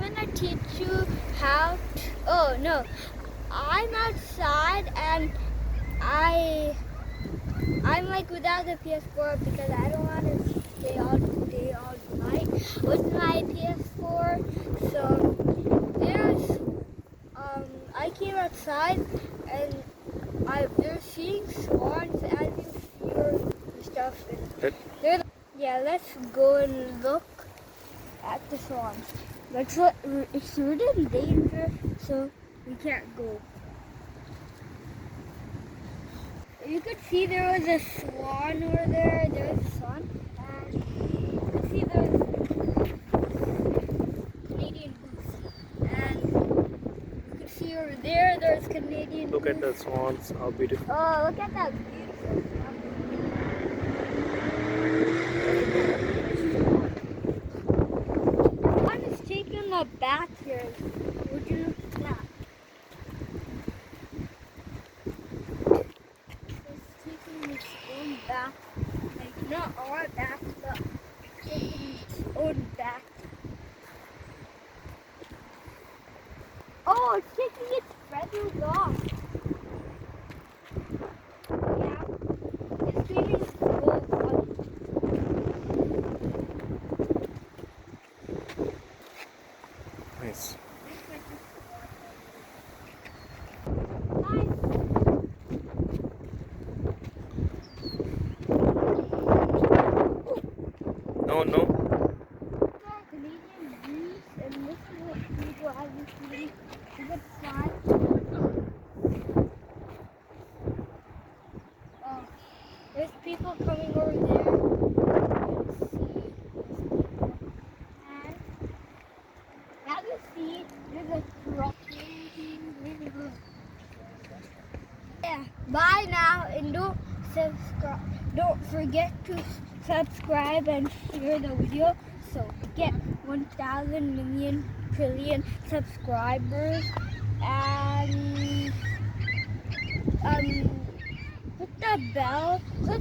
gonna teach you how to, oh no, I'm outside and I'm like without the PS4 because I don't want to stay all day all night with my PS4. So there's I came outside and they're seeing swans as you see your stuff. And yeah, let's go and look at the swans. It's really dangerous, so we can't go. You could see there was a swan over there. There's a swan, and you could see there's Canadian goose, and you could see over there. There's Canadian. Look goose. at the swans, how beautiful. Oh, look at that beautiful swan. One is taking a bath here. Would you look at that? It's taking its own bath. Like, not our bath, but taking its own bath. Oh, it's taking its feathers off. Yeah, it's taking its clothes off. Nice. No, no. Canadian goose, and this is what people have been eating. You could fly. Oh, there's people coming over there. You can see there's people. And as you see, there's a truck. Yeah, bye now, and don't forget to subscribe and share the video so we get 1,000 million trillion subscribers, and click the bell so